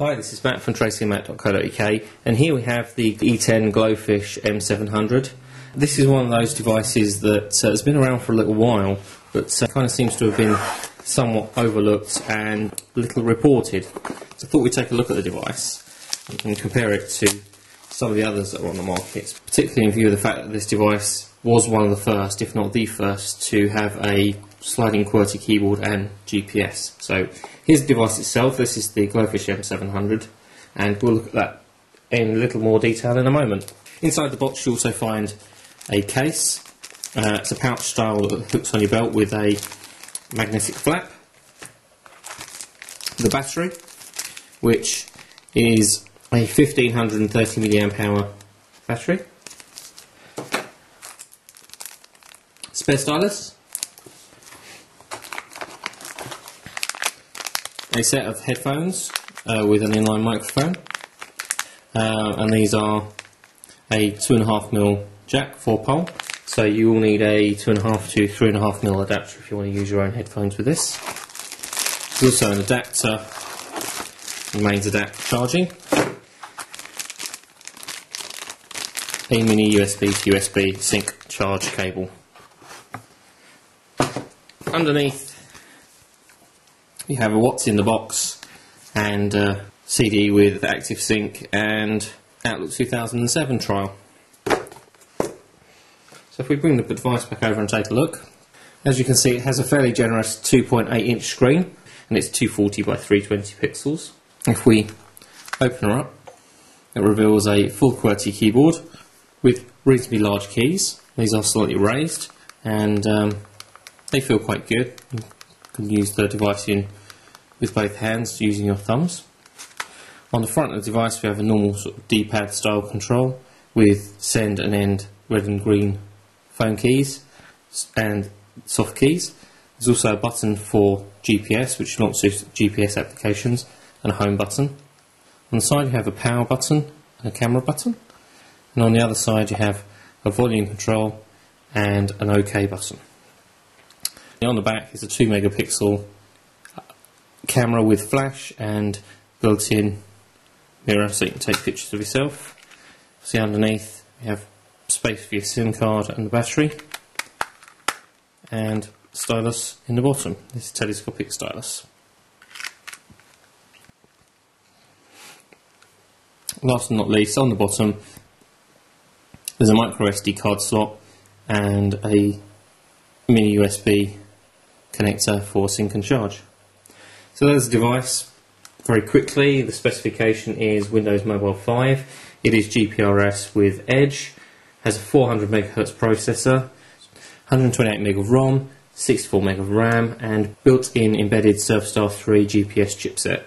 Hi, this is Matt from tracingmatt.co.uk, and here we have the Eten Glofiish M700. This is one of those devices that has been around for a little while, but kind of seems to have been somewhat overlooked and little reported. So I thought we'd take a look at the device and compare it to some of the others that are on the market, particularly in view of the fact that this device was one of the first, if not the first, to have a sliding QWERTY keyboard and GPS. So here's the device itself. This is the Glofiish M700, and we'll look at that in a little more detail in a moment. Inside the box you also find a case. It's a pouch style that hooks on your belt with a magnetic flap. The battery, which is a 1530 mAh battery. Spare stylus. A set of headphones with an inline microphone, and these are a 2.5mm jack 4-pole, so you will need a 2.5 to 3.5mm adapter if you want to use your own headphones with this. There's also an adapter, mains adapter charging, a mini USB to USB sync charge cable. Underneath you have a what's in the box and a CD with Active Sync and Outlook 2007 trial. So if we bring the device back over and take a look, as you can see it has a fairly generous 2.8-inch screen and it's 240 by 320 pixels. If we open her up, it reveals a full QWERTY keyboard with reasonably large keys. These are slightly raised and they feel quite good. You can use the device with both hands using your thumbs. On the front of the device we have a normal sort of D-pad style control with send and end red and green phone keys and soft keys. There's also a button for GPS which launches GPS applications and a home button. On the side you have a power button and a camera button, and on the other side you have a volume control and an OK button. On the back is a 2 megapixel camera with flash and built-in mirror so you can take pictures of yourself. See underneath you have space for your SIM card and the battery, and stylus in the bottom. This is a telescopic stylus. Last but not least, on the bottom there's a micro SD card slot and a mini USB connector for sync and charge. So there's the device. Very quickly, the specification is Windows Mobile 5. It is GPRS with Edge, has a 400 MHz processor, 128 MB of ROM, 64 MB of RAM, and built-in embedded Surfstar 3 GPS chipset.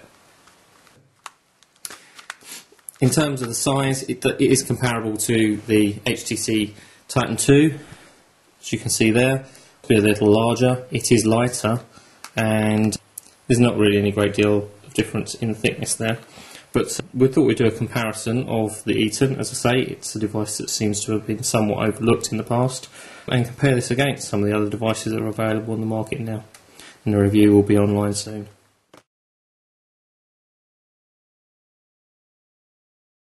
In terms of the size, it is comparable to the HTC Titan 2, as you can see there. It's a little larger, it is lighter, and there's not really any great deal of difference in thickness there. But we thought we'd do a comparison of the Eten. As I say, it's a device that seems to have been somewhat overlooked in the past, and compare this against some of the other devices that are available on the market now. And the review will be online soon.